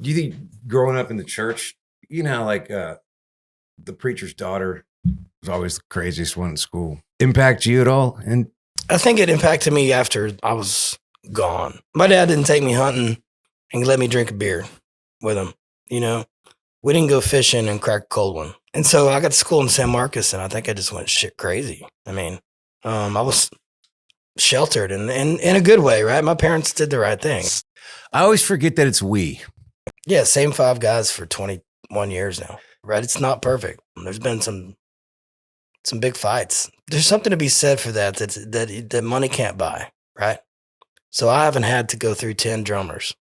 Do you think growing up in the church, you know, like the preacher's daughter was always the craziest one in school, impact you at all? And I think it impacted me after I was gone. My dad didn't take me hunting and let me drink a beer with him. You know, we didn't go fishing and crack a cold one. And so I got to school in San Marcos, and I think I just went shit crazy. I mean, I was sheltered and in a good way, right? My parents did the right thing. I always forget that it's we. Yeah, same 5 guys for 21 years now, right? It's not perfect. There's been some big fights. There's something to be said for that money can't buy, right? So I haven't had to go through 10 drummers.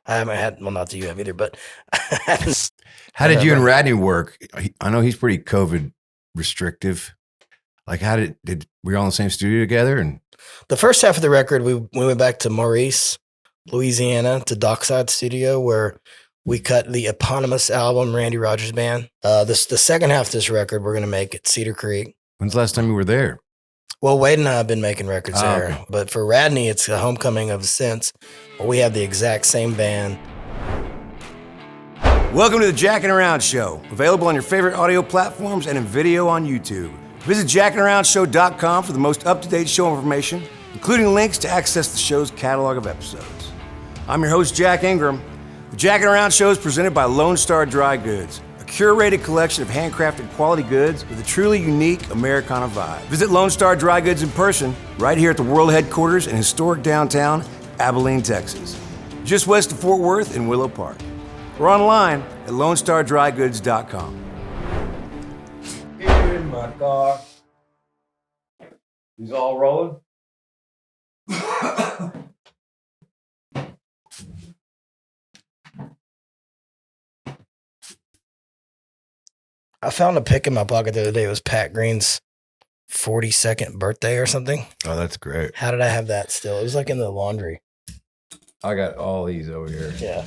I haven't had, well, not that you have either, but I haven't. How did you and Radney work? I know he's pretty COVID restrictive. Like, how did we all in the same studio together? And the first half of the record, we went back to Maurice, Louisiana, to Dockside Studio, where we cut the eponymous album, Randy Rogers Band. The second half of this record, we're going to make at Cedar Creek. When's the last time you were there? Well, Wade and I have been making records there. Okay. But for Radney, it's a homecoming of a sense. We have the exact same band. Welcome to the Jackin' Around Show, available on your favorite audio platforms and in video on YouTube. Visit jackinaroundshow.com for the most up-to-date show information, including links to access the show's catalog of episodes. I'm your host, Jack Ingram. The Jackin' Around Show is presented by Lone Star Dry Goods, a curated collection of handcrafted quality goods with a truly unique Americana vibe. Visit Lone Star Dry Goods in person, right here at the world headquarters in historic downtown Abilene, Texas, just west of Fort Worth in Willow Park. Or online at LoneStarDryGoods.com. In my car. He's all rolling. I found a pic in my pocket the other day. It was Pat Green's 42nd birthday or something. Oh, that's great. How did I have that still? It was like in the laundry. I got all these over here. Yeah.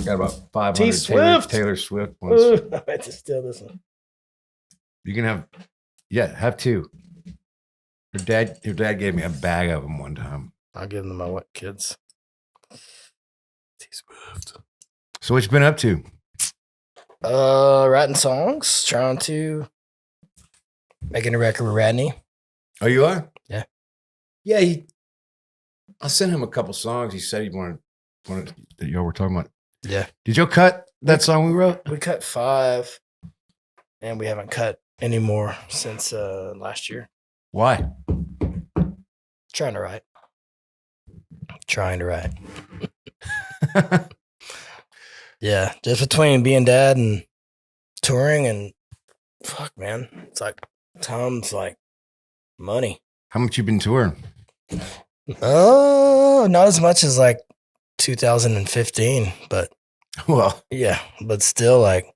Got about 500 T-Swift. Taylor Swift ones. Ooh, I had to steal this one. You can have 2. Your dad gave me a bag of them one time. I'll give them to my kids. T-Swift. So what you been up to? Writing songs, trying to making a record with Radney. Oh, you are? Yeah. Yeah, I sent him a couple songs. He said he wanted that y'all were talking about. Yeah. Did y'all cut that song we wrote? We cut 5, and we haven't cut any more since last year. Why? Trying to write. Yeah, just between being dad and touring and fuck, man. It's like time's like money. How much you been touring? Oh, not as much as like 2015, but Well, yeah, but still like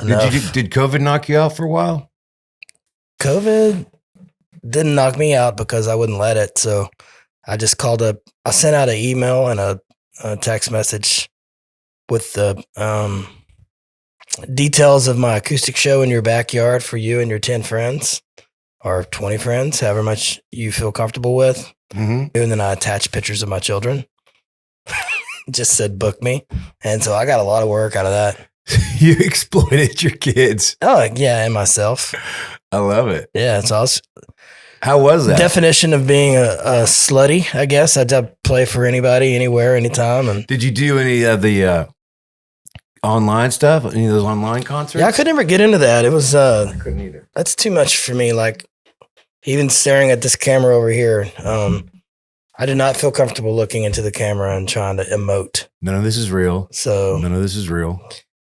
enough. Did COVID knock you out for a while? COVID didn't knock me out because I wouldn't let it. So I just I sent out an email and a text message with the details of my acoustic show in your backyard for you and your 10 friends or 20 friends, however much you feel comfortable with. Mm-hmm. And then I attached pictures of my children. Just said, book me. And so I got a lot of work out of that. You exploited your kids. Oh, yeah, and myself. I love it. Yeah, it's awesome. How was that? Definition of being a slutty, I guess. I'd play for anybody, anywhere, anytime. And did you do any of the online stuff? Any of those online concerts? yeah, I could never get into that. It was I couldn't either. that's too much for me. Like even staring at this camera over here, I did not feel comfortable looking into the camera and trying to emote. None of this is real. So None of this is real.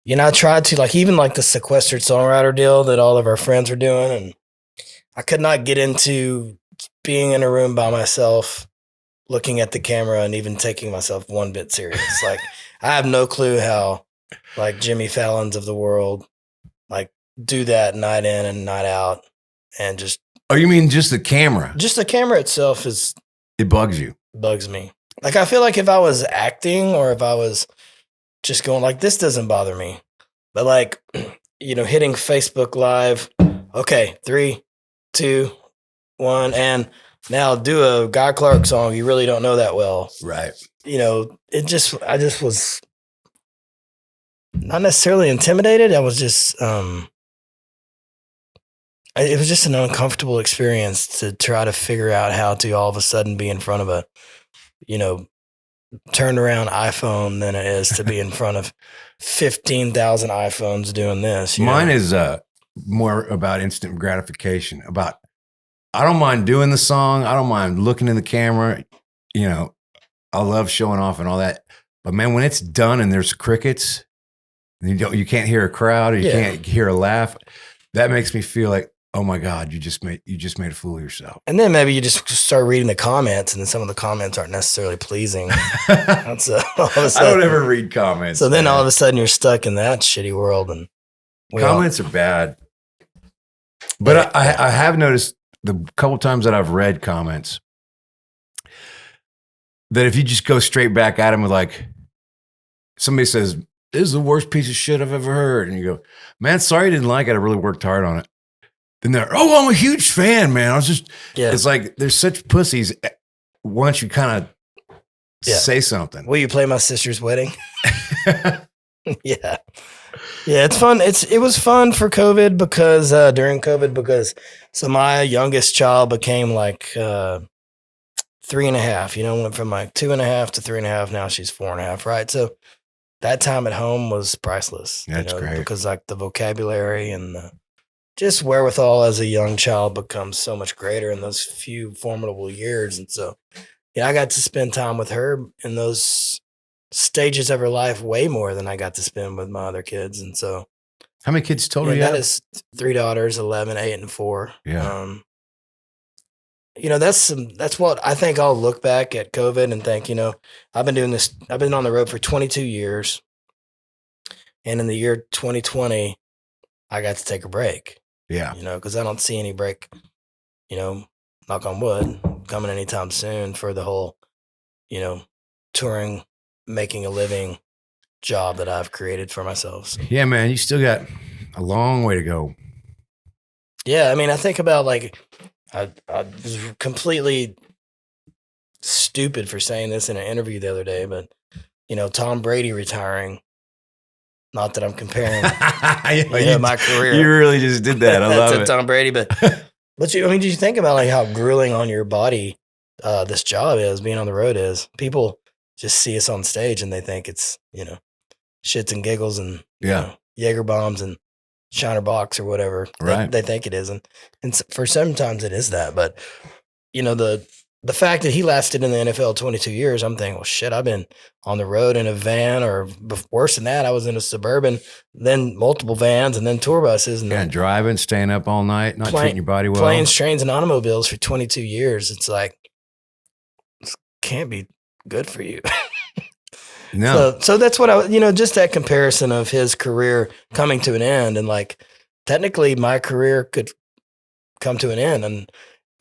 you know, I tried to even the sequestered songwriter deal that all of our friends were doing, and I could not get into being in a room by myself, looking at the camera and even taking myself one bit serious. Like I have no clue how Jimmy Fallon's of the world do that night in and night out, and just Oh, you mean just the camera? just the camera itself It bugs you. bugs me. Like I feel like if I was acting or if I was just going this doesn't bother me, but hitting Facebook Live. Okay, 3, 2, 1, and Now do a Guy Clark song you really don't know that well. Right. You know, I just was not necessarily intimidated. I was just, it was just an uncomfortable experience to try to figure out how to all of a sudden be in front of a, you know, turned around iPhone than it is to be in front of 15,000 iPhones doing this. Mine is more about instant gratification. I don't mind doing the song. I don't mind looking in the camera. You know, I love showing off and all that. But man, when it's done and there's crickets, and you can't hear a crowd or you can't hear a laugh, that makes me feel like, oh my God, you just made a fool of yourself. And then maybe you just start reading the comments, and then some of the comments aren't necessarily pleasing. That's all of a sudden, I don't ever read comments. So then all of a sudden you're stuck in that shitty world, and comments are bad. But I have noticed the couple times that I've read comments that if you just go straight back at them with like, somebody says, "This is the worst piece of shit I've ever heard," and you go, "Man, sorry you didn't like it. I really worked hard on it." Then they're, "Oh, I'm a huge fan, man. I was just," it's like there's such pussies once you kind of say something. Will you play my sister's wedding? Yeah. Yeah, it's fun. It was fun for COVID because during COVID, because so my youngest child became like 3.5, you know, went from like 2.5 to 3.5. Now she's 4.5, right? So that time at home was priceless. That's great. Because like the vocabulary and the just wherewithal as a young child becomes so much greater in those few formidable years. And so, yeah, I got to spend time with her in those stages of her life way more than I got to spend with my other kids. And so, how many kids total you have? That is 3 daughters, 11, 8, and 4. Yeah. You know, that's what I think. I'll look back at COVID and think, you know, I've been doing this. I've been on the road for 22 years. And in the year 2020, I got to take a break. Yeah. You know, because I don't see any break, you know, knock on wood, coming anytime soon for the whole, you know, touring, making a living job that I've created for myself. So. Yeah, man, you still got a long way to go. Yeah. I mean, I think about like, I was completely stupid for saying this in an interview the other day, but, you know, Tom Brady retiring. Not that I'm comparing my career. You really just did that. I love it. Tom Brady, but you, I mean, did you think about like how grueling on your body this job is, being on the road is? People just see us on stage and they think it's, you know, shits and giggles and you know, Jaeger bombs and Shiner box or whatever. Right. They think it is. And for sometimes it is that. But, you know, the fact that he lasted in the NFL 22 years, I'm thinking, well, shit, I've been on the road in a van, or worse than that, I was in a Suburban, then multiple vans, and then tour buses. And driving, staying up all night, not treating your body well. Planes, trains, and automobiles for 22 years. It's like, this can't be good for you. No. So that's what you know, just that comparison of his career coming to an end. And like, technically my career could come to an end. And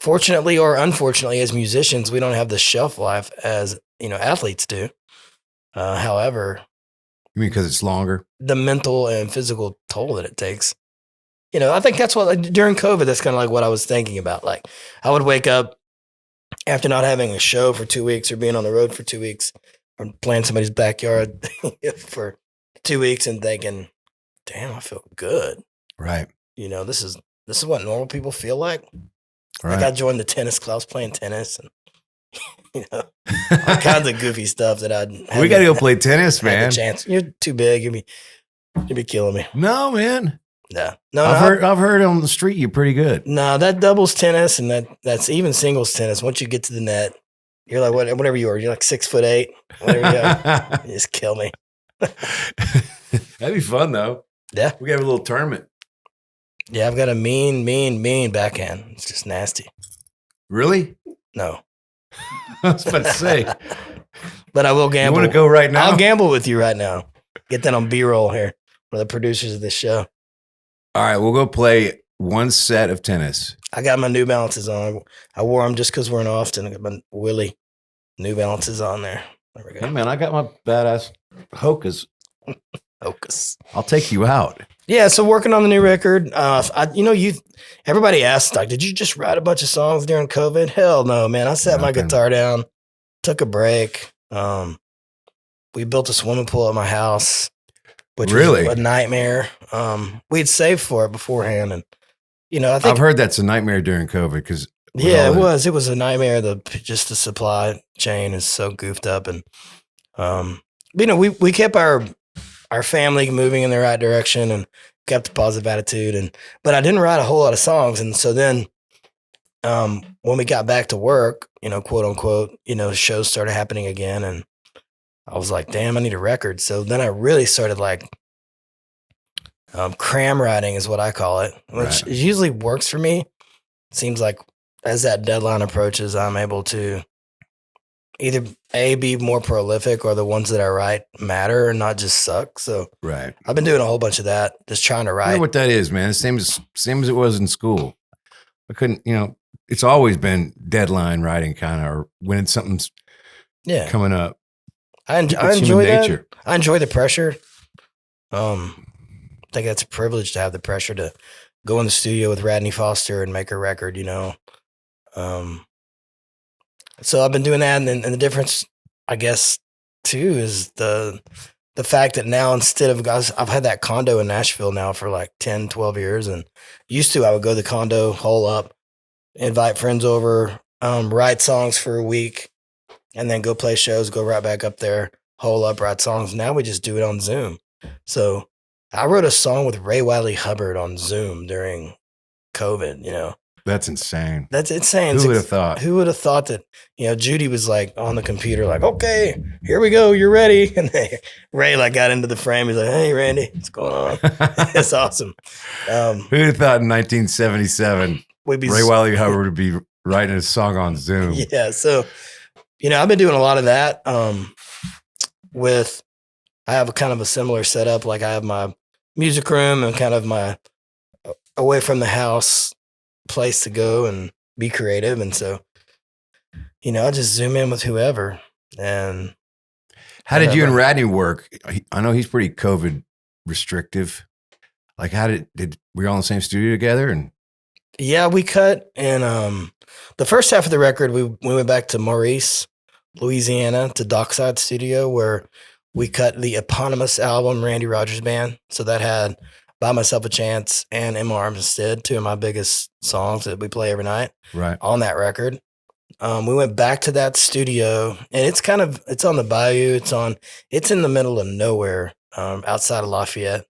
fortunately or unfortunately, as musicians, we don't have the shelf life as, you know, athletes do. However, you mean because it's longer? The mental and physical toll that it takes. You know, I think that's what, like, during COVID, that's kind of like what I was thinking about. Like, I would wake up after not having a show for 2 weeks or being on the road for 2 weeks or playing somebody's backyard for 2 weeks and thinking, damn, I feel good. Right. You know, this is what normal people feel like. Right. Like I joined the tennis club. I was playing tennis and, you know, all kinds of goofy stuff that we got to go play tennis, man. Chance. You're too big. You'd be killing me. No, man. Yeah. No, I've heard on the street you're pretty good. No, that doubles tennis and that's even singles tennis. Once you get to the net, you're like whatever you are. You're like 6'8", whatever you are. You just kill me. That'd be fun though. Yeah. We got a little tournament. Yeah, I've got a mean backhand. It's just nasty. Really? No. I was about to say. But I will gamble. You want to go right now? I'll gamble with you right now. Get that on B-roll here. One of the producers of this show. All right, we'll go play one set of tennis. I got my New Balances on. I wore them just because we're in Austin. I got my Willie New Balances on there. There we go. Hey, man, I got my badass Hokas. Focus. I'll take you out. Yeah, so working on the new record. Everybody asked, like, did you just write a bunch of songs during COVID? Hell no, man. I sat my guitar down, took a break. We built a swimming pool at my house, which was a nightmare. We'd saved for it beforehand, and I think I've heard that's a nightmare during COVID because it was a nightmare. Just the supply chain is so goofed up, and we kept our family moving in the right direction and kept a positive attitude, but I didn't write a whole lot of songs, and so then when we got back to work, quote unquote, shows started happening again, and I was like, damn, I need a record. So then I really started like cram writing is what I call it, which usually works for me. It seems like as that deadline approaches, I'm able to either be more prolific or the ones that I write matter and not just suck. So I've been doing a whole bunch of that, just trying to write. I know what that is, man. Same as it was in school. I couldn't, it's always been deadline writing kind of, or when something's coming up. I enjoy that. I enjoy the pressure. I think that's a privilege to have the pressure to go in the studio with Radney Foster and make a record, So I've been doing that, and the difference, I guess, too, is the fact that now instead of guys, I've had that condo in Nashville now for like 10, 12 years, and used to I would go to the condo, hole up, invite friends over, write songs for a week, and then go play shows, go right back up there, hole up, write songs. Now we just do it on Zoom. So I wrote a song with Ray Wiley Hubbard on Zoom during COVID, That's insane. That's insane. Who would have thought? Who would have thought that, Judy was like on the computer, like, okay, here we go. You're ready. And Ray got into the frame. He's like, hey, Randy, what's going on? It's awesome. Who would have thought in 1977, Ray Wiley Hubbard would be writing a song on Zoom? Yeah. So, I've been doing a lot of that I have a kind of a similar setup. Like I have my music room and kind of my away from the house place to go and be creative. And so, I just zoom in with whoever. And how did you and Radney work? I know he's pretty COVID restrictive. Like how did we all in the same studio together? And yeah, we cut. And the first half of the record, we went back to Maurice, Louisiana, to Dockside Studio, where we cut the eponymous album, Randy Rogers Band. So that had Buy Myself a Chance and In My Arms Instead, two of my biggest songs that we play every night on that record. We went back to that studio, and it's on the bayou. It's in the middle of nowhere, outside of Lafayette.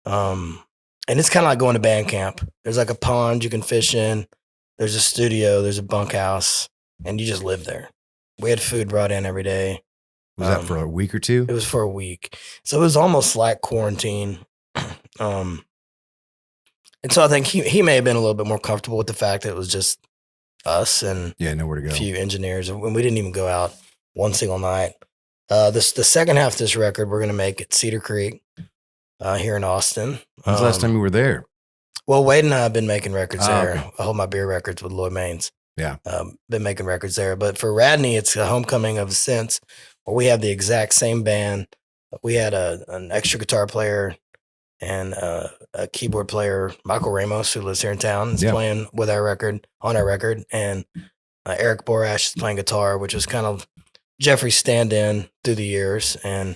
And it's kind of like going to band camp. There's like a pond you can fish in. There's a studio, there's a bunkhouse, and you just live there. We had food brought in every day. Was that for a week or two? It was for a week. So it was almost like quarantine. And so I think he may have been a little bit more comfortable with the fact that it was just us and nowhere to go. A few engineers. And we didn't even go out one single night. The second half of this record, we're going to make at Cedar Creek here in Austin. When's the last time you were there? Well, Wade and I have been making records there. Okay. I hold my beer records with Lloyd Maines. Yeah. Been making records there. But for Radney, it's a homecoming of sense where we have the exact same band. We had an extra guitar player and a keyboard player, Michael Ramos, who lives here in town, is playing with on our record. And Eric Borash is playing guitar, which was kind of Jeffrey's stand-in through the years. And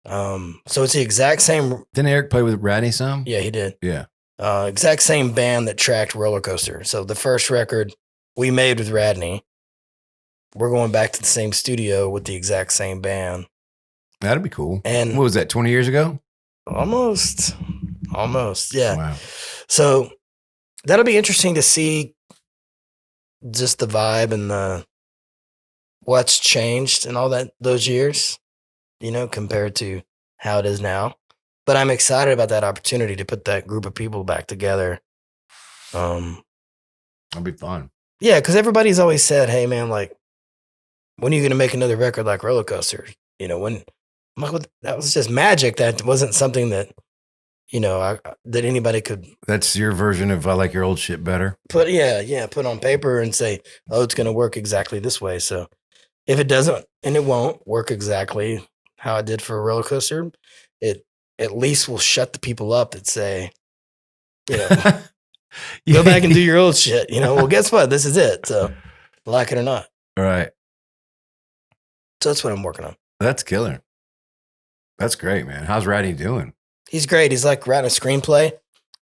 so it's the exact same. Didn't Eric play with Radney some? Yeah, he did. Yeah. Exact same band that tracked Roller Coaster. So the first record we made with Radney, we're going back to the same studio with the exact same band. That'd be cool. And what was that, 20 years ago? Almost, yeah. Wow. So that'll be interesting to see just the vibe and what's changed in all those years, compared to how it is now. But I'm excited about that opportunity to put that group of people back together. That'll be fun. Yeah, because everybody's always said, hey, man, like, when are you going to make another record like Roller Coaster? When I'm like, well, that was just magic. That wasn't something that, that anybody could. That's your version of I like your old shit better. Put on paper and say, oh, it's going to work exactly this way. So if it doesn't, and it won't work exactly how it did for a Roller Coaster, it at least will shut the people up that say, go back and do your old shit. Well, guess what? This is it. So like it or not. Right. So that's what I'm working on. That's killer. That's great, man. How's Ratty doing? He's great. He's like writing a screenplay.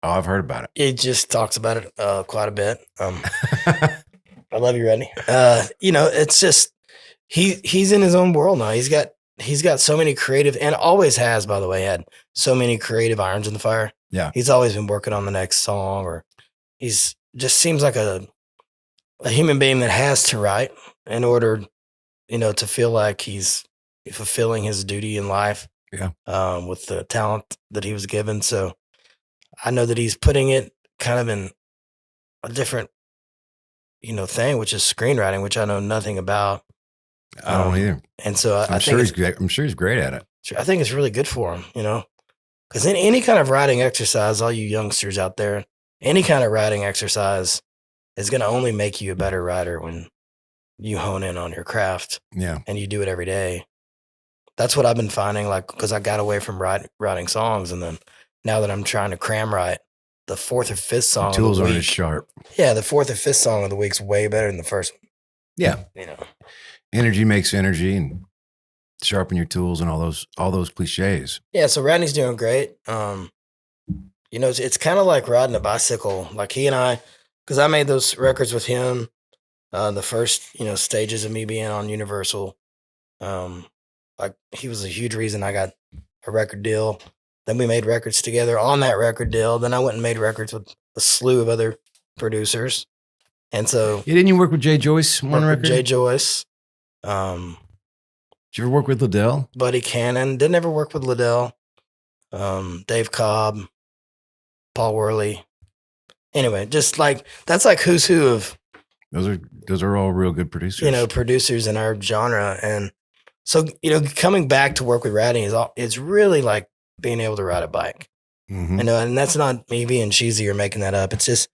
Oh, I've heard about it. He just talks about it quite a bit. I love you, Rodney. It's just he's in his own world now. He's got so many creative, and always has, by the way, had so many creative irons in the fire. Yeah. He's always been working on the next song, or he's just seems like a human being that has to write in order, to feel like he's fulfilling his duty in life. Yeah. With the talent that he was given. So I know that he's putting it kind of in a different, thing, which is screenwriting, which I know nothing about. I don't either. And so I'm sure he's great at it. I think it's really good for him, because in any kind of writing exercise, all you youngsters out there, any kind of writing exercise is going to only make you a better writer when you hone in on your craft. Yeah. And you do it every day. That's what I've been finding, because I got away from writing songs, and then now that I'm trying to cram write the fourth or fifth song, the tools of the aren't week, as sharp. Yeah, the fourth or fifth song of the week's way better than the first one. Yeah, energy makes energy, and sharpen your tools, and all those cliches. Yeah, so Rodney's doing great. It's kind of like riding a bicycle. Like he and I, because I made those records with him, the first stages of me being on Universal. Like he was a huge reason I got a record deal. Then we made records together on that record deal. Then I went and made records with a slew of other producers. And so didn't you work with Jay Joyce on record? Jay Joyce. Did you ever work with Liddell? Buddy Cannon. Didn't ever work with Liddell. Dave Cobb, Paul Worley. Anyway, just like that's like who's who of those are all real good producers. Producers in our genre. And so, coming back to work with Ratty it's really like being able to ride a bike. Mm-hmm. And that's not me being cheesy or making that up. It's just,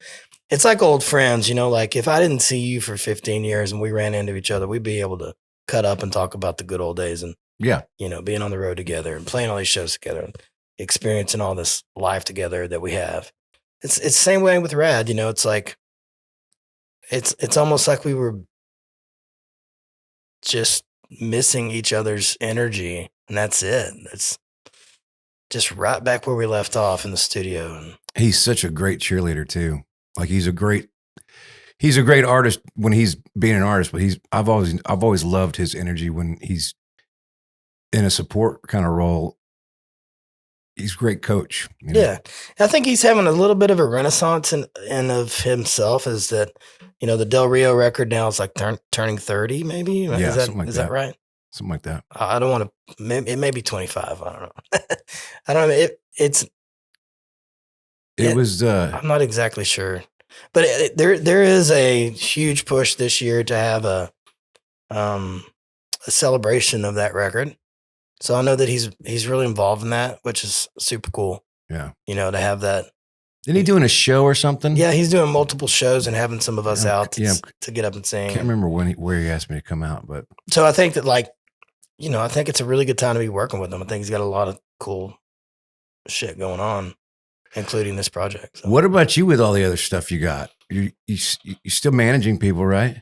it's like old friends, like if I didn't see you for 15 years and we ran into each other, we'd be able to cut up and talk about the good old days and, being on the road together and playing all these shows together and experiencing all this life together that we have. It's the same way with Rad, it's like, it's almost like we were just missing each other's energy, and that's it. It's just right back where we left off in the studio. And he's such a great cheerleader too. Like he's a great artist when he's being an artist, but I've always loved his energy when he's in a support kind of role. He's a great coach. Yeah. I think he's having a little bit of a renaissance in of himself. Is that, the Del Rio record now is like turning 30 maybe? Yeah, is that right? Something like that. I don't want to, it may be 25. I don't know. I don't know. It was, I'm not exactly sure, but there is a huge push this year to have a celebration of that record. So I know that he's really involved in that, which is super cool. Yeah. To have that. Isn't he doing a show or something? Yeah, he's doing multiple shows and having some of us out to get up and sing. I can't remember where he asked me to come out, but. So I think that I think it's a really good time to be working with him. I think he's got a lot of cool shit going on, including this project. So. What about you with all the other stuff you got? You still managing people, right?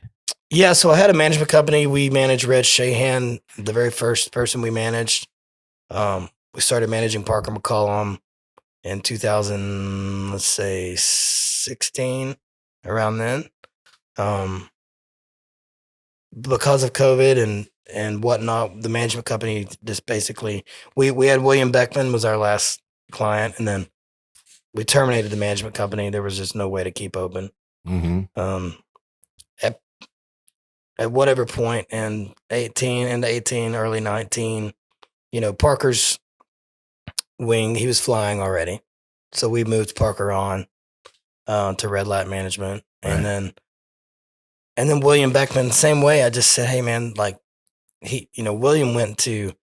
Yeah, so I had a management company. We managed Red Shahan, the very first person we managed. We started managing Parker McCollum in 2016, around then. Because of COVID and whatnot, the management company just basically, we had William Beckman was our last client, and then we terminated the management company. There was just no way to keep open. Mm-hmm. At whatever point in 18, early 19, Parker's wing, he was flying already. So we moved Parker on to Red Light Management. And then William Beckman, same way. I just said, hey man, like William went to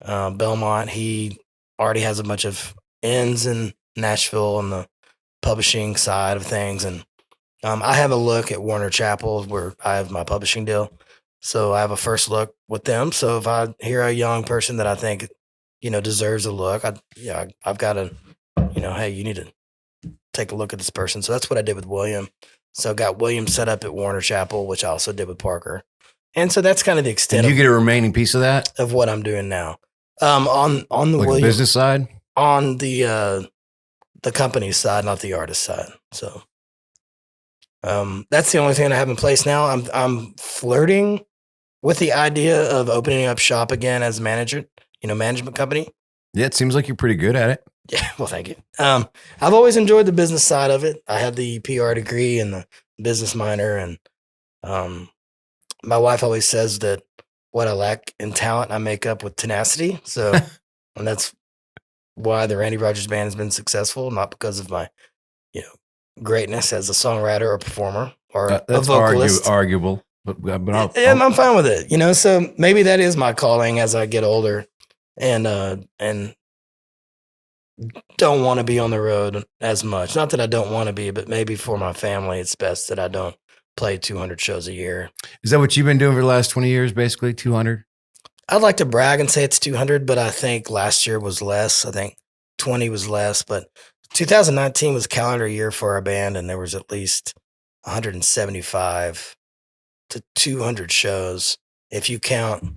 Belmont. He already has a bunch of ends in Nashville on the publishing side of things. And I have a look at Warner Chappell where I have my publishing deal. So I have a first look with them. So if I hear a young person that I think, deserves a look, I've got to, hey, you need to take a look at this person. So that's what I did with William. So I got William set up at Warner Chapel, which I also did with Parker. And so that's kind of the extent Did you get a remaining piece of that? of what I'm doing now. On the Like William, the business side? on the company side, not the artist side. So that's the only thing I have in place now. I'm flirting with the idea of opening up shop again as a manager, management company. Yeah, it seems like you're pretty good at it. Yeah, well, thank you. I've always enjoyed the business side of it. I had the PR degree and the business minor, and my wife always says that what I lack in talent, I make up with tenacity. So, and that's why the Randy Rogers Band has been successful, not because of my, greatness as a songwriter or performer or a That's vocalist. arguable, but I'm fine with it, So maybe that is my calling as I get older, and don't want to be on the road as much. Not that I don't want to be, but maybe for my family, it's best that I don't play 200 shows a year. Is that what you've been doing for the last 20 years, basically, 200? I'd like to brag and say it's 200, but I think last year was less. I think 20 was less, but 2019 was a calendar year for our band, and there was at least 175 to 200 shows if you count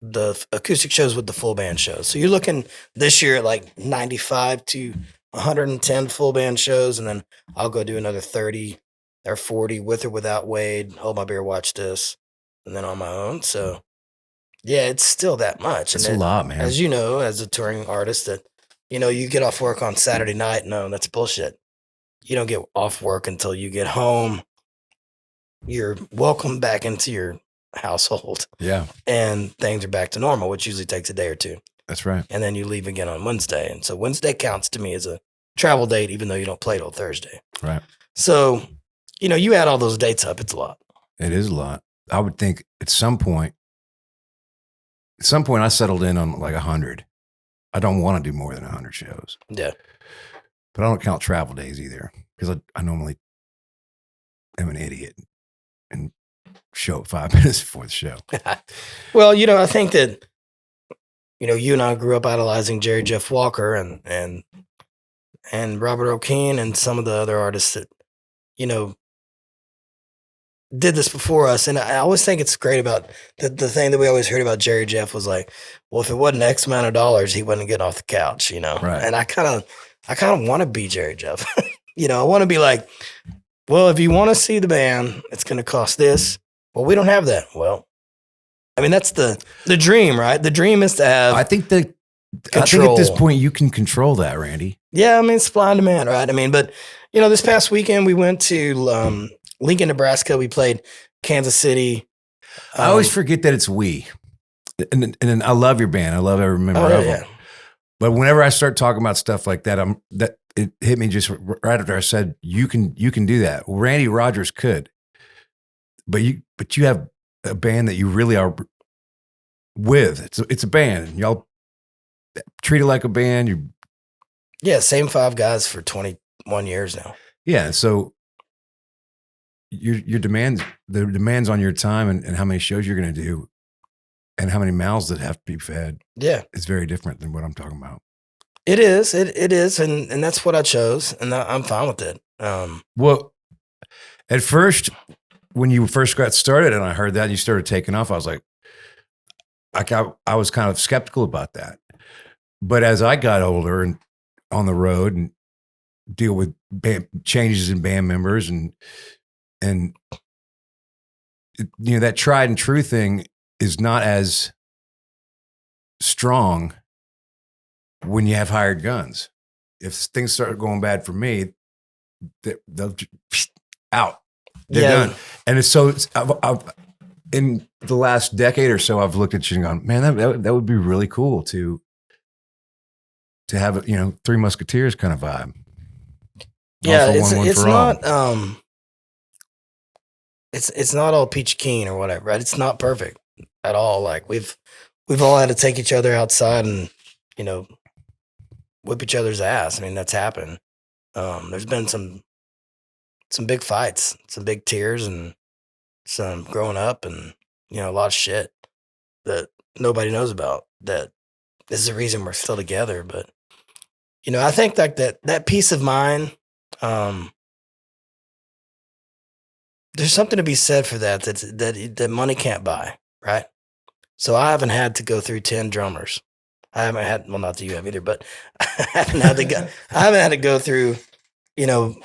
the acoustic shows with the full band shows. So you're looking this year at like 95 to 110 full band shows, and then I'll go do another 30 or 40 with or without Wade, Hold My Beer, Watch This, and then on my own. So yeah, it's still that much. That's and a lot, man. As you know, as a touring artist, that you get off work on Saturday night. No, that's bullshit. You don't get off work until you get home. You're welcomed back into your household. Yeah. And things are back to normal, which usually takes a day or two. That's right. And then you leave again on Wednesday. And so Wednesday counts to me as a travel date, even though you don't play till Thursday. Right. So, you add all those dates up, it's a lot. It is a lot. I would think at some point I settled in on like 100. I don't want to do more than 100 shows. Yeah. But I don't count travel days either, because I normally am an idiot and show up 5 minutes before the show. Well, I think that, you and I grew up idolizing Jerry Jeff Walker and Robert O'Keen and some of the other artists that, did this before us. And I always think it's great about the thing that we always heard about Jerry Jeff was like, well, if it wasn't X amount of dollars, he wasn't getting off the couch, Right. And I kind of want to be Jerry Jeff. I want to be like, well, if you want to see the band, it's going to cost this. Well, we don't have that. Well, I mean, that's the dream, right? The dream is to have I think at this point you can control that, Randy. Yeah, I mean, supply and demand, right? I mean, but this past weekend we went to Lincoln, Nebraska. We played Kansas City. I always forget that it's we. And I love your band. I love every member of them. Yeah. But whenever I start talking about stuff like that, it hit me just right after I said you can do that. Well, Randy Rogers could, but you have a band that you really are with. It's a band. Y'all treat it like a band. Yeah, same 5 guys for 21 years now. Yeah, so your demands on your time and how many shows you're going to do and how many mouths that have to be fed. Yeah, is very different than what I'm talking about. It is. It is, and that's what I chose, and I'm fine with it. Well, at first, when you first got started, and I heard that and you started taking off, I was like, I was kind of skeptical about that. But as I got older and on the road and deal with changes in band members and that tried and true thing is not as strong when you have hired guns. If things start going bad for me, they'll out. They're done. And I've in the last decade or so, I've looked at you and gone, man, that would be really cool to have a Three Musketeers kind of vibe. Yeah, it's not it's not all peachy keen or whatever, right? It's not perfect at all. Like we've all had to take each other outside and whip each other's ass. I mean, that's happened. There's been some big fights, some big tears, and some growing up, and a lot of shit that nobody knows about that this is the reason we're still together. But, you know, I think like that peace of mind, there's something to be said for that money can't buy, right? So I haven't had to go through 10 drummers. I haven't had, well, not that you have either, but I haven't had to go through, you know,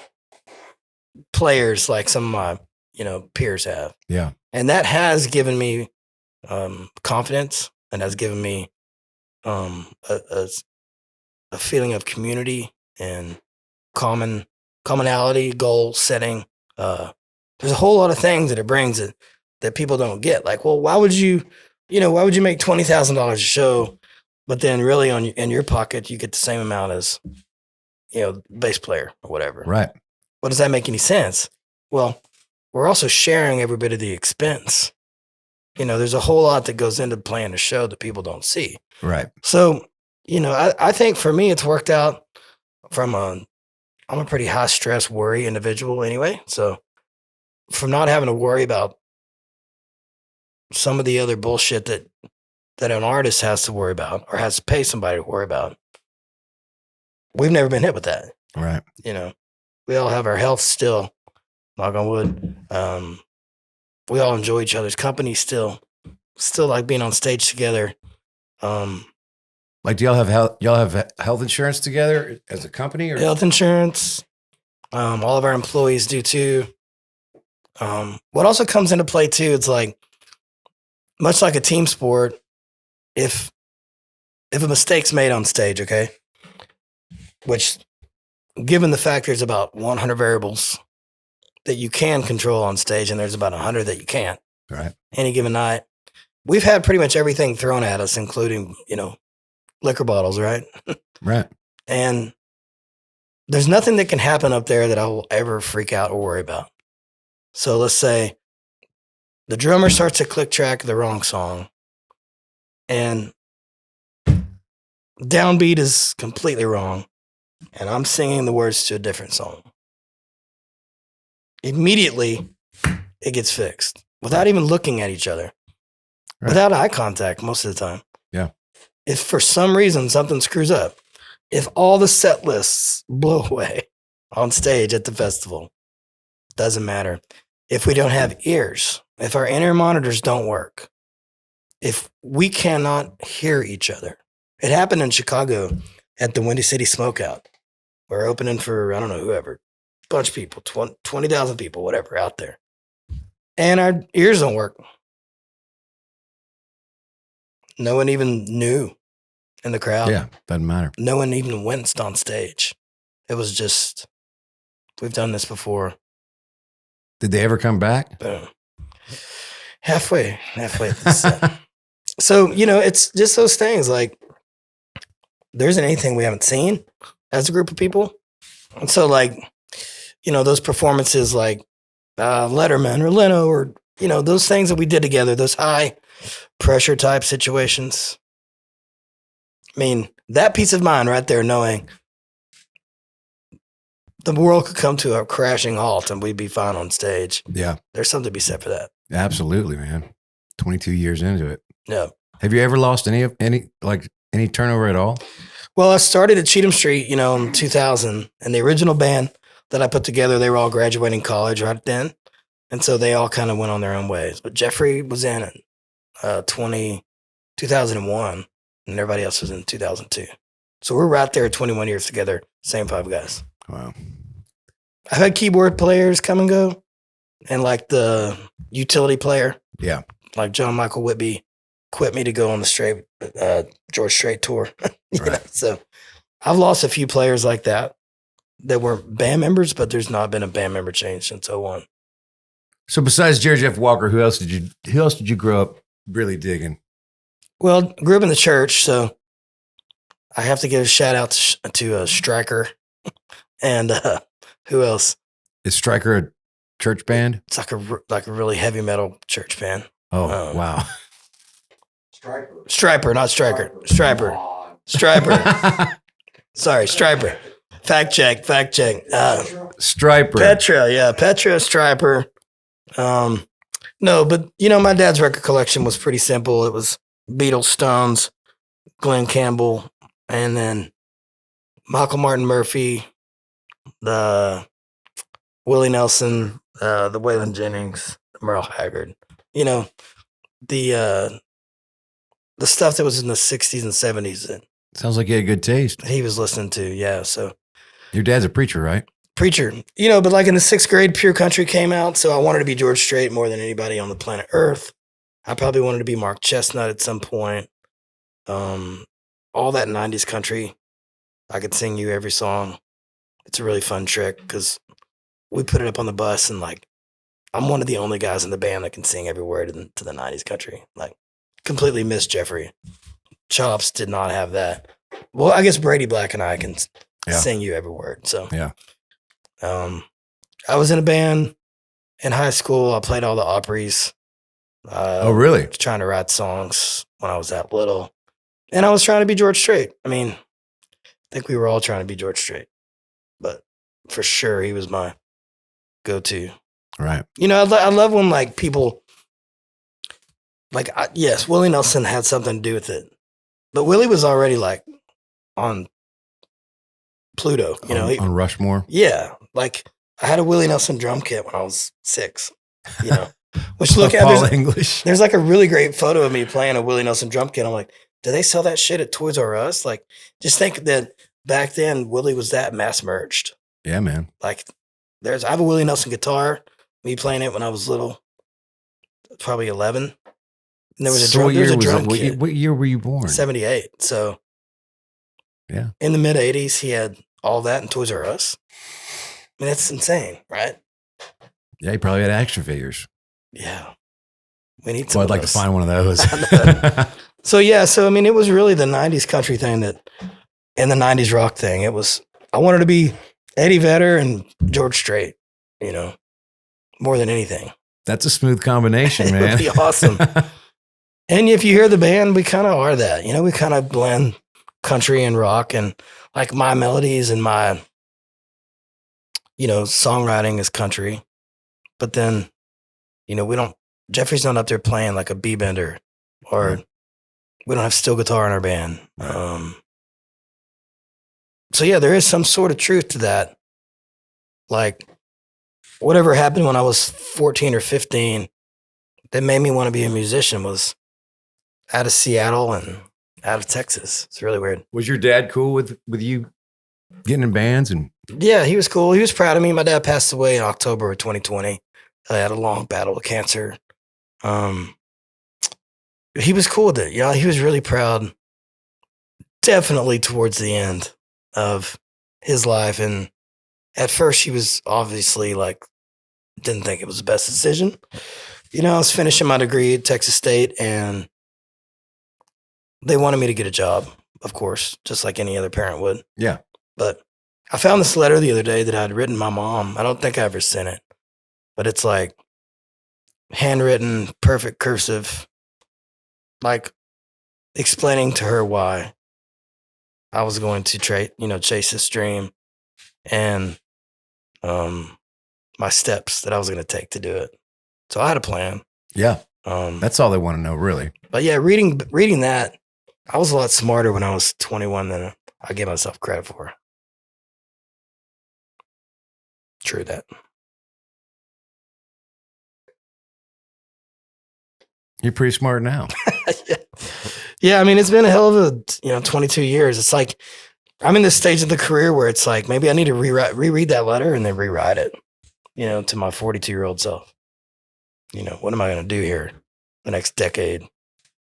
players like some of my, you know, peers have. Yeah. And that has given me confidence, and has given me a feeling of community and commonality, goal setting. There's a whole lot of things that it brings that people don't get. Like, well, why would you make $20,000 a show, but then really in your pocket you get the same amount as, you know, bass player or whatever. Right. What does that make any sense? Well, we're also sharing every bit of the expense. You know, there's a whole lot that goes into playing a show that people don't see. Right. So, you know, I think for me, it's worked out I'm a pretty high stress, worry individual anyway. So from not having to worry about some of the other bullshit that an artist has to worry about or has to pay somebody to worry about, we've never been hit with that. Right. You know, we all have our health still, knock on wood. We all enjoy each other's company still like being on stage together. Like, do y'all have health insurance together as a company, or health insurance? All of our employees do too. What also comes into play too, it's like, much like a team sport, if a mistake's made on stage, okay, which given the fact there's about 100 variables that you can control on stage, and there's about 100 that you can't. Right. Any given night, we've had pretty much everything thrown at us, including, you know, liquor bottles, right? Right. And there's nothing that can happen up there that I will ever freak out or worry about. So let's say the drummer starts to click track the wrong song, and downbeat is completely wrong, and I'm singing the words to a different song. Immediately, it gets fixed without even looking at each other, right, without eye contact most of the time. Yeah. If for some reason something screws up, if all the set lists blow away on stage at the festival, doesn't matter. If we don't have ears, if our in-ear monitors don't work, if we cannot hear each other. It happened in Chicago at the Windy City Smokeout. We're opening for, I don't know, whoever, bunch of people, 20,000 people, whatever, out there. And our ears don't work. No one even knew in the crowd. Yeah, doesn't matter. No one even winced on stage. It was just, we've done this before. Did they ever come back? Boom. Halfway. So, you know, it's just those things. Like, there isn't anything we haven't seen as a group of people. And so, like, you know, those performances like Letterman or Leno, or, you know, those things that we did together, those high pressure type situations. I mean, that peace of mind right there, knowing the world could come to a crashing halt and we'd be fine on stage. Yeah. There's something to be said for that. Absolutely, man. 22 years into it. Yeah. Have you ever lost any turnover at all? Well, I started at Cheatham Street, you know, in 2000, and the original band that I put together, they were all graduating college right then. And so they all kind of went on their own ways. But Jeffrey was in 2001, and everybody else was in 2002. So we're right there 21 years together, same 5 guys. Wow. I've had keyboard players come and go, and like the utility player. Yeah. Like John Michael Whitby quit me to go on the George Strait tour. You know? So I've lost a few players like that were band members, but there's not been a band member change since 2001. So besides Jerry Jeff Walker, who else did you grow up really digging? Well, grew up in the church, so I have to give a shout out to Stryker and who else? Is Stryker a church band? It's like a really heavy metal church band. Oh, wow. Striper, not Stryker. Striper. Sorry, Striper. Fact check. Striper. Petra, Striper. No, but you know, my dad's record collection was pretty simple. It was Beatles, Stones, Glenn Campbell, and then Michael Martin Murphy, the Willie Nelson, the Waylon Jennings, Merle Haggard. You know, the stuff that was in the 60s and 70s that Sounds like you had good taste. he was listening to. Yeah. So Your dad's a preacher, right? preacher, you know, but like in the 6th grade, Pure Country came out. So I wanted to be George Strait more than anybody on the planet Earth. I probably wanted to be Mark Chestnut at some point. All that 90s country. I could sing you every song. It's a really fun trick because we put it up on the bus and like, I'm one of the only guys in the band that can sing every word to the 90s country. Like, completely missed Jeffrey. Chops did not have that. Well, I guess Brady Black and I can sing you every word. So, Yeah. I was in a band in high school. I played all the Opries. Oh, really? Trying to write songs when I was that little. And I was trying to be George Strait. I mean, I think we were all trying to be George Strait. But for sure, he was my go-to. Right. You know, I love when like people, like, yes, Willie Nelson had something to do with it. But Willie was already like on Pluto, you know. On Rushmore? Yeah. Like I had a Willie Nelson drum kit when I was 6, you know. Which look at Paul English. there's like a really great photo of me playing a Willie Nelson drum kit. I'm like, do they sell that shit at Toys R Us? Like, just think that back then Willie was that mass merged. Yeah, man. Like, I have a Willie Nelson guitar. Me playing it when I was little, probably 11. And there was a drum. There was a drum kit. What year were you born? 78. So, Yeah. In the mid 80s, he had all that in Toys R Us. I mean, that's insane, right? Yeah, he probably had action figures. Yeah. We need So some. I'd like to find one of those. So yeah, I mean, it was really the 90s country thing and the 90s rock thing. I wanted to be Eddie Vedder and George Strait, you know, more than anything. That's a smooth combination, It man. would be awesome. And if you hear the band, we kind of are that, you know, we kind of blend country and rock, and like my melodies and my, you know, songwriting is country, but then, you know, Jeffrey's not up there playing like a B-bender, or Right. we don't have steel guitar in our band. So yeah, there is some sort of truth to that. Like whatever happened when I was 14 or 15 that made me want to be a musician was out of Seattle and out of Texas. It's really weird. Was your dad cool with you getting in bands? And Yeah, he was cool. He was proud of me. My dad passed away in October of 2020. I had a long battle with cancer. He was cool with it. Yeah, he was really proud. Definitely towards the end of his life. And at first he was obviously like, didn't think it was the best decision. You know, I was finishing my degree at Texas State and they wanted me to get a job, of course, just like any other parent would. yeah. But I found this letter the other day that I'd written my mom. I don't think I ever sent it, but it's like handwritten, perfect cursive, like explaining to her why I was going to chase this dream and my steps that I was going to take to do it. So I had a plan. Yeah. Um, That's all they want to know, really. but yeah, reading that, I was a lot smarter when I was 21 than I gave myself credit for. True that. You're pretty smart now. Yeah, I mean, it's been a hell of a 22 years. It's like I'm in this stage of the career where it's like maybe I need to reread that letter and then rewrite it, to my 42-year-old self. What am I going to do here the next decade?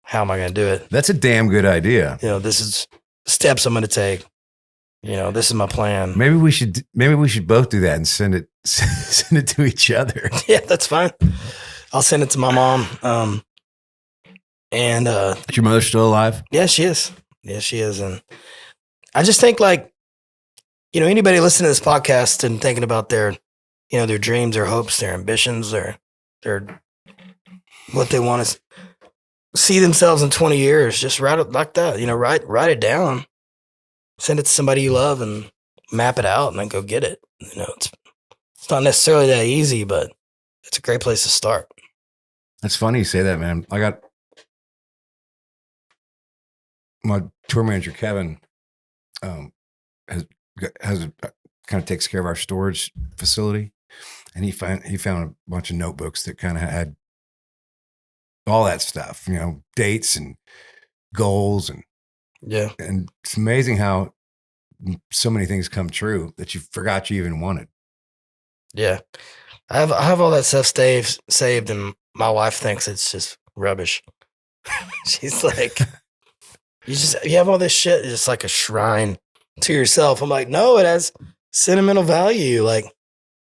How am I going to do it? That's a damn good idea. This is steps I'm going to take. This is my plan. Maybe we should both do that and send it to each other. Yeah, that's fine. I'll send it to my mom. And Is your mother still alive? yeah, she is. Yeah, she is. And I just think anybody listening to this podcast and thinking about their dreams, their hopes, their ambitions, their what they want to see themselves in 20 years, just write it like that. Write it down, send it to somebody you love, and map it out, and then go get it. It's not necessarily that easy, but it's a great place to start. That's funny you say that, man. my tour manager, Kevin, has kind of takes care of our storage facility. And he found a bunch of notebooks that kind of had all that stuff, dates and goals. And it's amazing how so many things come true that you forgot you even wanted. Yeah. I have all that stuff saved, and my wife thinks it's just rubbish. She's like, you have all this shit, it's just like a shrine to yourself. I'm like, no, it has sentimental value. Like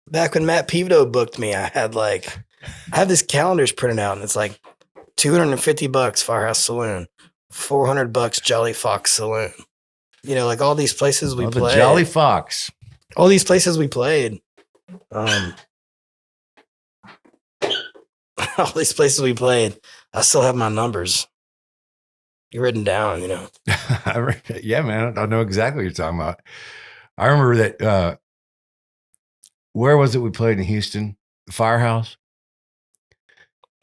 back when Matt Pivoto booked me, I have this calendars printed out, and it's like $250 Firehouse Saloon, $400 Jolly Fox Saloon. Like all these places we played. The Jolly Fox. All these places we played. All these places we played, I still have my numbers written down, Yeah, man. I know exactly what you're talking about. I remember that, where was it we played in Houston? The Firehouse?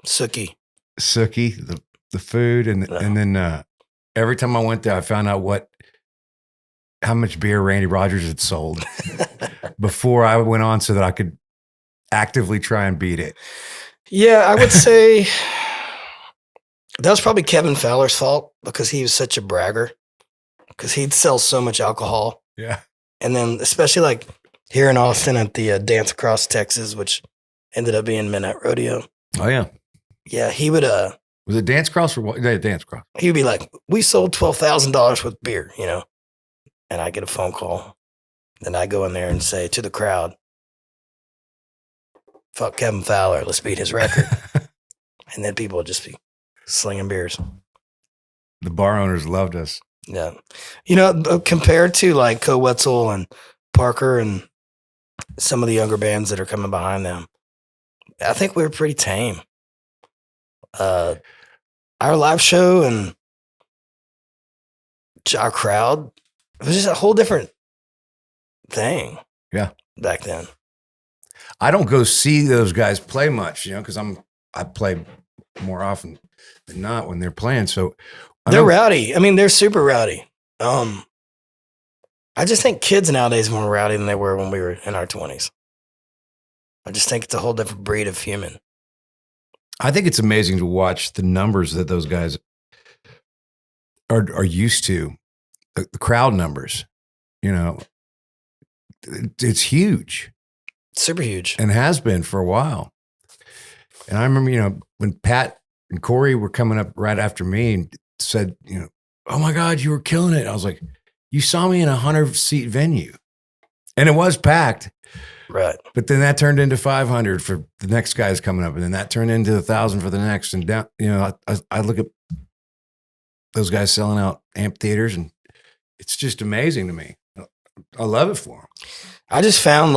Sookie, the food. And then every time I went there, I found out how much beer Randy Rogers had sold before I went on so that I could actively try and beat it. Yeah, I would say that was probably Kevin Fowler's fault because he was such a bragger, because he'd sell so much alcohol. Yeah. And then especially like here in Austin at the Dance Across Texas, which ended up being Midnight Rodeo. Oh, yeah. Yeah, he would... Was it Dance Cross or what? Yeah, Dance Cross. He'd be like, we sold $12,000 worth of beer, And I get a phone call. Then I go in there and say to the crowd, fuck Kevin Fowler, let's beat his record. And then people would just be slinging beers. The bar owners loved us. Yeah. Compared to like Co Wetzel and Parker and some of the younger bands that are coming behind them, I think we were pretty tame. Our live show and our crowd, it was just a whole different thing. Yeah. Back then. I don't go see those guys play much, because I play more often than not when they're playing. So they're rowdy. I mean, they're super rowdy. I just think kids nowadays are more rowdy than they were when we were in our 20s. I just think it's a whole different breed of human. I think it's amazing to watch the numbers that those guys are used to, the crowd numbers. It's huge. Super huge. And has been for a while. And I remember, when Pat and Corey were coming up right after me and said, oh my God, you were killing it. I was like, you saw me in a 100-seat venue. And it was packed. Right. But then that turned into 500 for the next guys coming up. And then that turned into 1,000 for the next. And down, I look at those guys selling out amphitheaters, and it's just amazing to me. I love it for them. I just found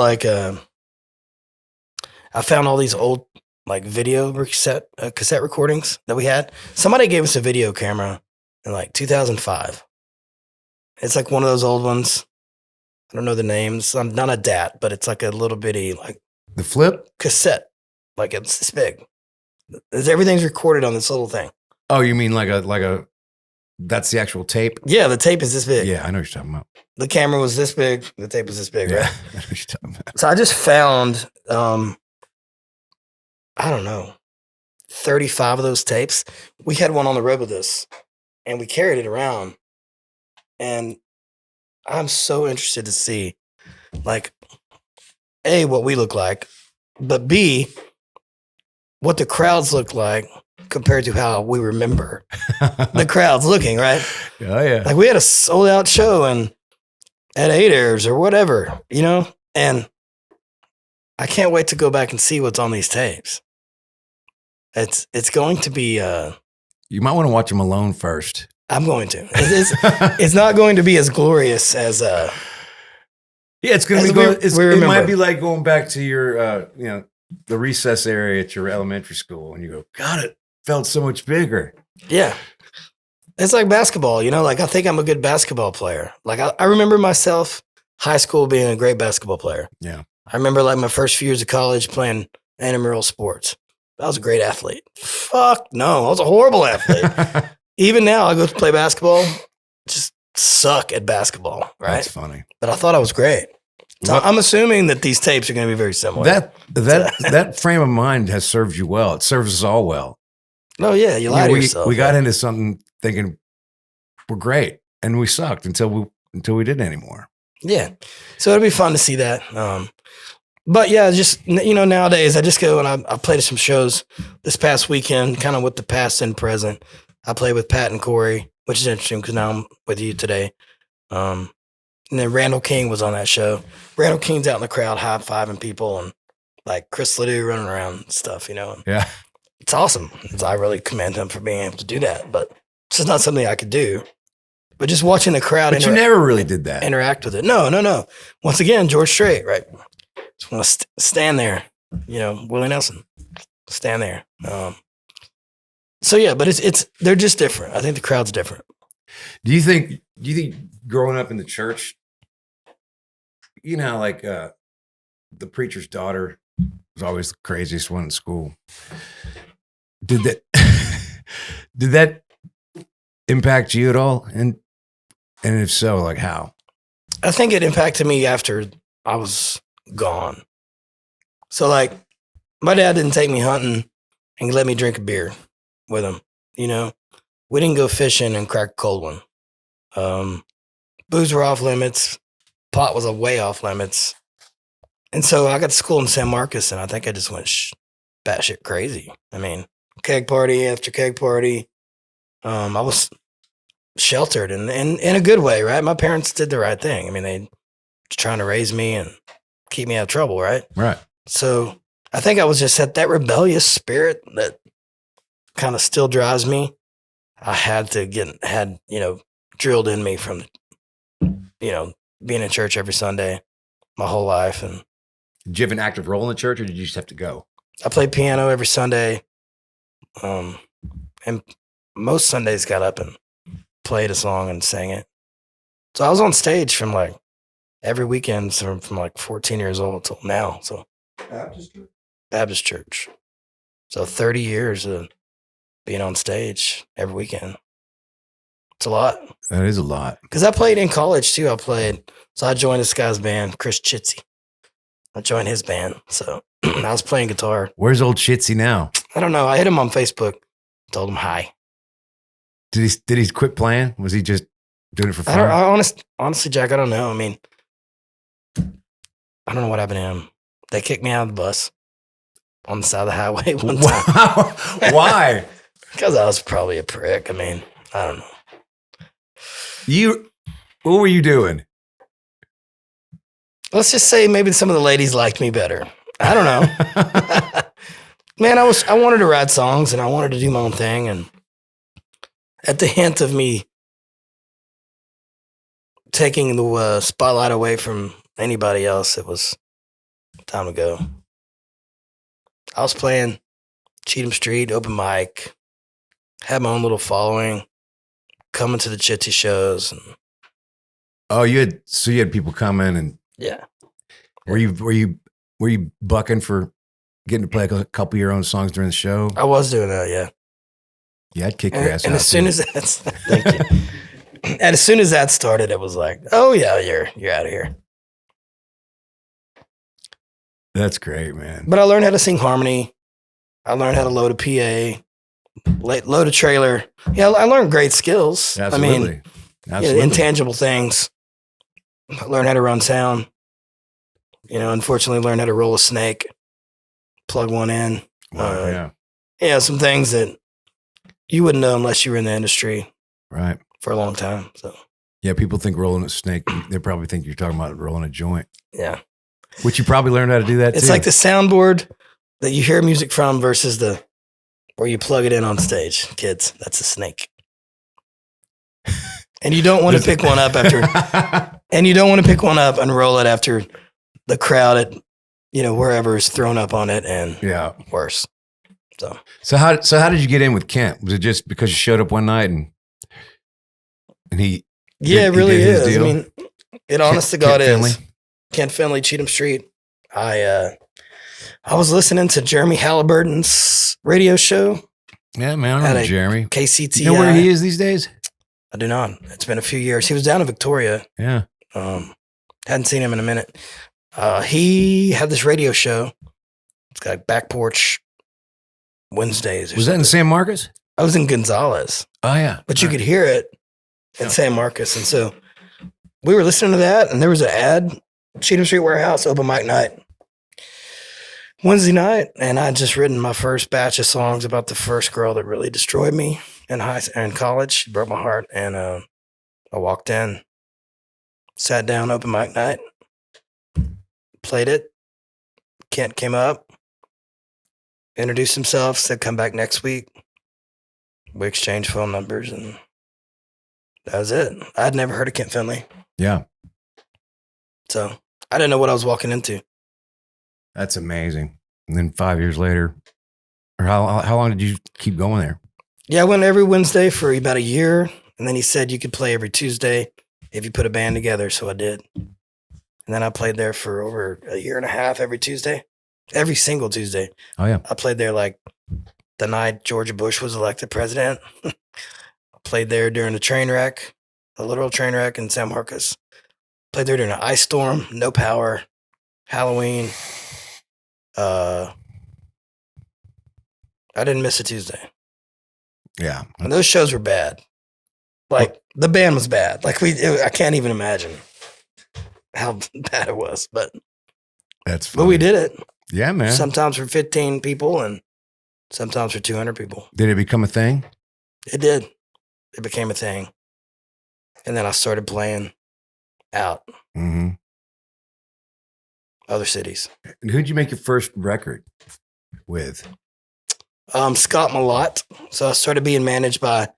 I found all these old video cassette recordings that we had. Somebody gave us a video camera in 2005. It's like one of those old ones. I don't know the names. I'm not a DAT, but it's like a little bitty the flip cassette. It's this big. Everything's recorded on this little thing. Oh, you mean like a that's the actual tape? Yeah, the tape is this big. Yeah, I know what you're talking about. The camera was this big. The tape was this big, yeah, right? I know what you're talking about. So I just found, I don't know, 35 of those tapes. We had one on the road with us, and we carried it around. And I'm so interested to see, A, what we look like, but B, what the crowds look like compared to how we remember the crowds looking, right? Oh, yeah. We had a sold out show at 8 Airs or whatever, and I can't wait to go back and see what's on these tapes. It's going to be... you might want to watch them alone first. I'm going to. It's not going to be as glorious as... yeah, it's going to be... It might be like going back to your, the recess area at your elementary school, and you go, God, it felt so much bigger. Yeah. It's like basketball, I think I'm a good basketball player. I remember myself, high school, being a great basketball player. Yeah. I remember my first few years of college playing intramural sports. I was a great athlete. Fuck no, I was a horrible athlete. Even now, I go to play basketball. suck at basketball, right? That's funny. But I thought I was great. So I'm assuming that these tapes are going to be very similar. That frame of mind has served you well. It serves us all well. Oh yeah, you lie to yourself. We got into something thinking we're great, and we sucked until we didn't anymore. Yeah, so it'll be fun to see that. But yeah, just nowadays I just go and I played some shows this past weekend, kind of with the past and present. I played with Pat and Corey, which is interesting because now I'm with you today. And then Randall King was on that show. Randall King's out in the crowd high-fiving people and like Chris Ledoux running around and stuff, Yeah. It's awesome. I really commend him for being able to do that, but it's just not something I could do. But just watching the crowd. But you never really did that. Interact with it. No. Once again, George Strait, right? Just want to stand there, Willie Nelson, stand there. So yeah, but they're just different. I think the crowd's different. Do you think growing up in the church, like the preacher's daughter was always the craziest one in school? Did that impact you at all? And if so, like how? I think it impacted me after I was gone. So like my dad didn't take me hunting and let me drink a beer with him. We didn't go fishing and crack a cold one. Booze were off limits. Pot was way off limits. And so I got to school in San Marcos and I think I just went batshit crazy. I mean, keg party after keg party. I was sheltered and in a good way, right? My parents did the right thing. I mean, they were trying to raise me and keep me out of trouble, right? Right. So I think I was just at that rebellious spirit that kind of still drives me. I had drilled in me from, being in church every Sunday my whole life. And did you have an active role in the church or did you just have to go? I played piano every Sunday. And most Sundays got up and played a song and sang it. So I was on stage from like every weekend from like 14 years old till now. So Baptist Church. So 30 years of being on stage every weekend. It's a lot. That is a lot. Because I played in college too. So I joined this guy's band, Chris Chitsey. I joined his band. So I was playing guitar. Where's old Chitsey now? I don't know. I hit him on Facebook, told him hi. Did he quit playing? Was he just doing it for fun? Honestly, Jack, I don't know. I mean, I don't know what happened to him. They kicked me out of the bus on the side of the highway one time. Why? Because I was probably a prick. I mean, I don't know. What were you doing? Let's just say maybe some of the ladies liked me better. I don't know. Man, I wanted to write songs and I wanted to do my own thing. And at the hint of me taking the spotlight away from anybody else, it was time to go. I was playing Cheatham Street, open mic, had my own little following, coming to the Chitsey shows. And you had people come in and yeah. Were you bucking for getting to play a couple of your own songs during the show? I was doing that, yeah. Yeah, I'd kick your ass. And as soon as thank you. And as soon as that started, it was like, oh yeah, you're out of here. That's great, man. But I learned how to sing harmony. I learned how to load a PA, load a trailer. Yeah, I learned great skills. Absolutely. I mean, intangible things. I learned how to run sound. Unfortunately, learned how to roll a snake, plug one in. Wow, some things that you wouldn't know unless you were in the industry, right, for a long time. So yeah, people think rolling a snake. They probably think you're talking about rolling a joint. Yeah, which you probably learned how to do that. It's too. like the soundboard that you hear music from versus where you plug it in on stage. Kids, that's a snake. And you don't want to pick one up and roll it after the crowd at, wherever is thrown up on it and worse. So how did you get in with Kent? Was it just because you showed up one night and he? Yeah, it really is. Deal? I mean, it honest to God is. Kent Finley, Cheatham Street. I was listening to Jeremy Halliburton's radio show. Yeah, man, I know Jeremy. KCTI. You know where he is these days? I do not. It's been a few years. He was down in Victoria. Yeah. Hadn't seen him in a minute. He had this radio show. It's got Back Porch Wednesdays. Was that in San Marcos? I was in Gonzales. Oh, yeah. But you could hear it in San Marcos. And so we were listening to that, and there was an ad, Cheatham Street Warehouse, open mic night. Wednesday night, and I'd just written my first batch of songs about the first girl that really destroyed me in college. She broke my heart, and I walked in, sat down, open mic night, played it. Kent came up, introduced himself, said come back next week. We exchanged phone numbers, and that was it. I'd never heard of Kent Finley. Yeah. So I didn't know what I was walking into. That's amazing. And then 5 years later, or how long did you keep going there? Yeah, I went every Wednesday for about a year. And then he said you could play every Tuesday if you put a band together. So I did. And then I played there for over a year and a half every Tuesday. Every single Tuesday. Oh, yeah. I played there like the night George Bush was elected president. I played there during the train wreck, a literal train wreck in San Marcos. Played there during an ice storm, no power, Halloween. I didn't miss a Tuesday. Yeah. And those shows were bad. Like the band was bad. Like I can't even imagine how bad it was, but But we did it. Yeah, man. Sometimes for 15 people and sometimes for 200 people. Did it become a thing? It did. It became a thing. And then I started playing out other cities. And who'd you make your first record with? Scott Malott. So I started being managed by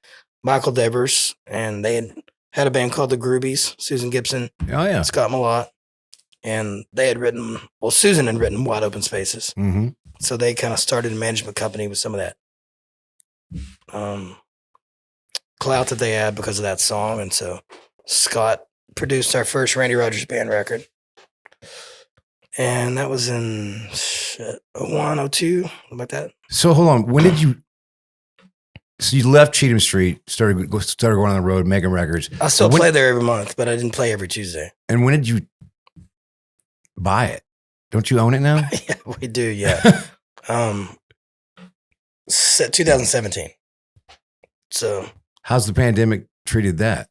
Michael Devers, and they had a band called the Groovies, Susan Gibson, Oh, yeah. Scott Malott. And they had written, Susan had written Wide Open Spaces. Mm-hmm. So they kind of started a management company with some of that clout that they had because of that song. And so Scott produced our first Randy Rogers Band record. And that was in 01, 02, something like that. So hold on. When did you? So you left Cheatham Street, started going on the road, making records. I still play there every month, but I didn't play every Tuesday. And when did you buy it? Don't you own it now? Yeah, we do. Yeah. 2017. So, how's the pandemic treated that?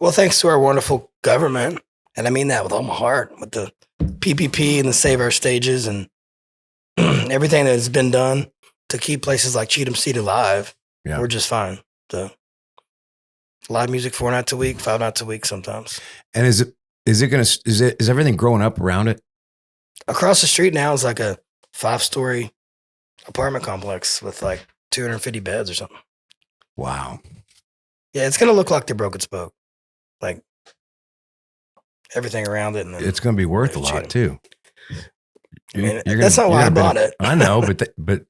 Well, thanks to our wonderful government, and I mean that with all my heart, with the PPP and the Save Our Stages and everything that has been done to keep places like Cheatham Street alive. Yeah. We're just fine. So, live music 4 nights a week, 5 nights a week sometimes. And is everything growing up around it? Across the street now is like a 5-story apartment complex with like 250 beds or something. Wow. Yeah, it's gonna look like the Broken Spoke, like everything around it, and then It's going to be worth a lot too. I mean, that's not why I bought it. I know, but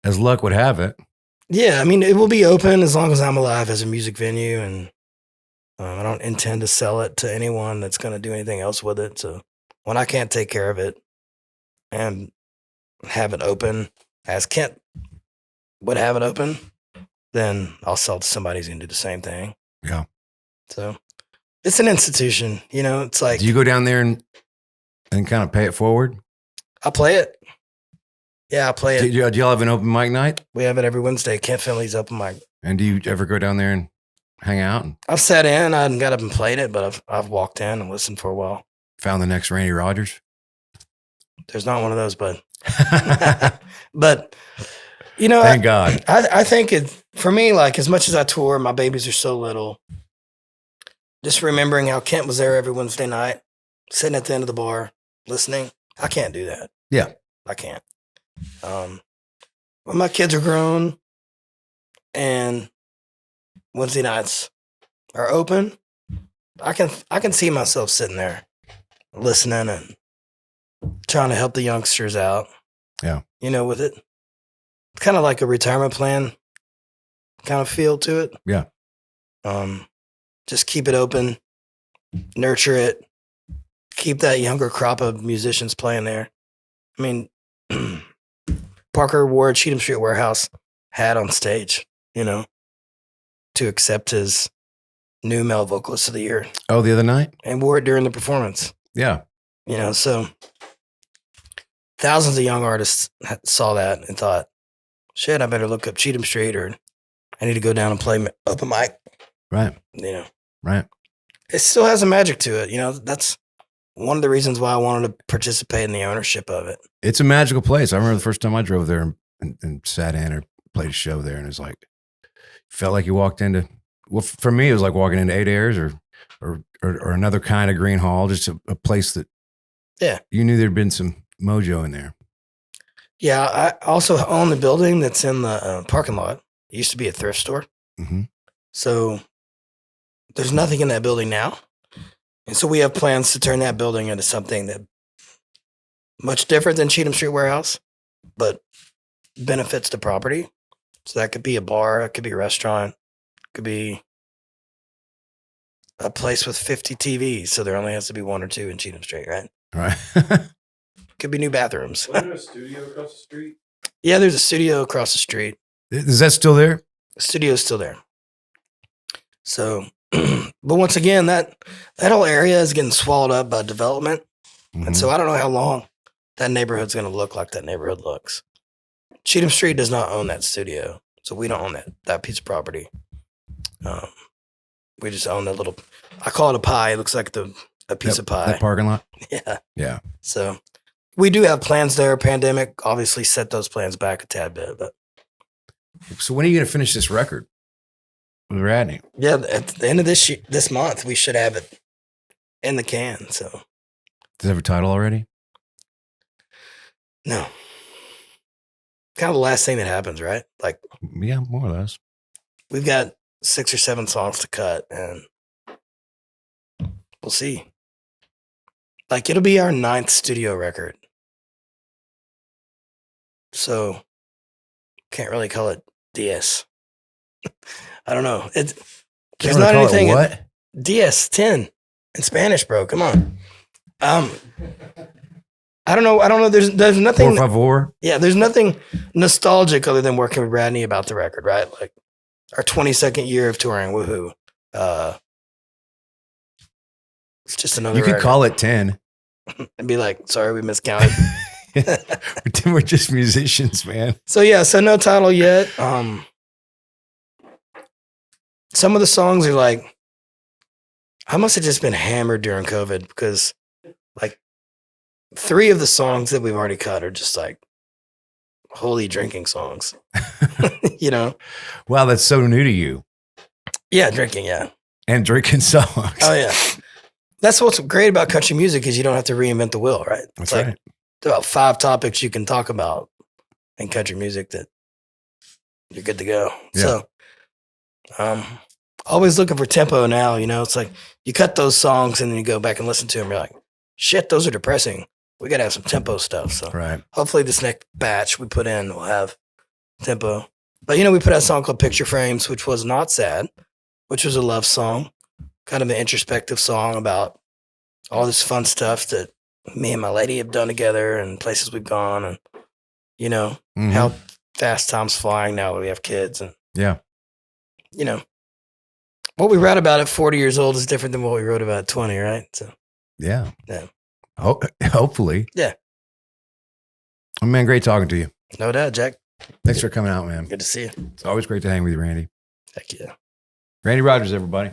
as luck would have it. Yeah, I mean, it will be open as long as I'm alive as a music venue, and I don't intend to sell it to anyone that's going to do anything else with it. So when I can't take care of it and have it open, as Kent would have it open, then I'll sell to somebody who's going to do the same thing. Yeah. So it's an institution, you know. It's like, do you go down there and kind of pay it forward? I play it. Yeah, I play it. Do y'all have an open mic night? We have it every Wednesday. Kent Finley's open mic. And do you ever go down there and hang out? I've sat in. I haven't got up and played it, but I've walked in and listened for a while. Found the next Randy Rogers? There's not one of those, bud. But, you know, Thank God. I think for me, like, as much as I tour, my babies are so little. Just remembering how Kent was there every Wednesday night, sitting at the end of the bar, listening. I can't do that. Yeah. I can't. When my kids are grown and Wednesday nights are open, I can see myself sitting there listening and trying to help the youngsters out. Yeah. You know, with it. Kind of like a retirement plan kind of feel to it. Yeah. Just keep it open, nurture it, keep that younger crop of musicians playing there. I mean, Parker Ward, Cheatham Street Warehouse had on stage, you know. to accept his new male vocalist of the year. Oh, the other night? And wore it during the performance. Yeah. You know, so thousands of young artists saw that and thought, shit, I better look up Cheatham Street, or I need to go down and play open mic. Right. You know. Right. It still has a magic to it. You know, that's one of the reasons why I wanted to participate in the ownership of it. It's a magical place. I remember the first time I drove there and sat in or played a show there, and it was like, felt like you walked into, well, for me, it was like walking into Eight Airs or another kind of green hall, just a place that, yeah, you knew there'd been some mojo in there. Yeah, I also own the building that's in the parking lot. It used to be a thrift store. Mm-hmm. So there's nothing in that building now. And so we have plans to turn that building into something that much different than Cheatham Street Warehouse, but benefits the property. So that could be a bar, it could be a restaurant, it could be a place with 50 TVs. So there only has to be one or two in Cheatham Street, right? Right. Could be new bathrooms. Wasn't there a studio across the street? Yeah, there's a studio across the street. Is that still there? The studio's still there. So, but once again, that whole area is getting swallowed up by development. Mm-hmm. And so I don't know how long that neighborhood's going to look like that neighborhood looks. Cheatham Street does not own that studio. So we don't own that piece of property. We just own that little, I call it a pie. It looks like a piece of pie. That parking lot? Yeah. Yeah. So we do have plans there. Pandemic obviously set those plans back a tad bit. But So when are you going to finish this record with Radney? yeah, at the end of this month, we should have it in the can. So Does it have a title already? no. Kind of the last thing that happens, right? Like, Yeah, more or less. we've got 6 or 7 songs to cut, and we'll see. Like, it'll be our 9th studio record. So, can't really call it DS. I don't know. There's Can't not really call it anything. what? DS 10 in Spanish, bro. Come on. I don't know. There's nothing. Por favor? Yeah, there's nothing nostalgic other than working with Radney about the record, right? Like our 22nd year of touring, woohoo. It's just another You could record. call it 10. And be like, sorry, we miscounted. We're just musicians, man. So yeah, so no title yet. Some of the songs are like, I must have just been hammered during COVID because like 3 of the songs that we've already cut are just like holy drinking songs. You know? Wow, that's so new to you. Yeah, drinking, yeah. And drinking songs. Oh yeah. That's what's great about country music is you don't have to reinvent the wheel, right? That's It's like right. there's about 5 topics you can talk about in country music that you're good to go. Yeah. So always looking for tempo now, you know, it's like you cut those songs and then you go back and listen to them. You're like, shit, those are depressing. We got to have some tempo stuff. So Right. hopefully this next batch we put in will have tempo. But, you know, we put out a song called Picture Frames, which was not sad, which was a love song, kind of an introspective song about all this fun stuff that me and my lady have done together and places we've gone and, you know, Mhm. how fast time's flying now that we have kids. And, Yeah. you know, what we wrote about at 40 years old is different than what we wrote about at 20, right? So, Yeah. Yeah. Hopefully. Yeah. Oh, man, great talking to you. no doubt, Jack. Thanks for coming out, man. Good to see you. It's always great to hang with you, Randy. Heck yeah. Randy Rogers, everybody.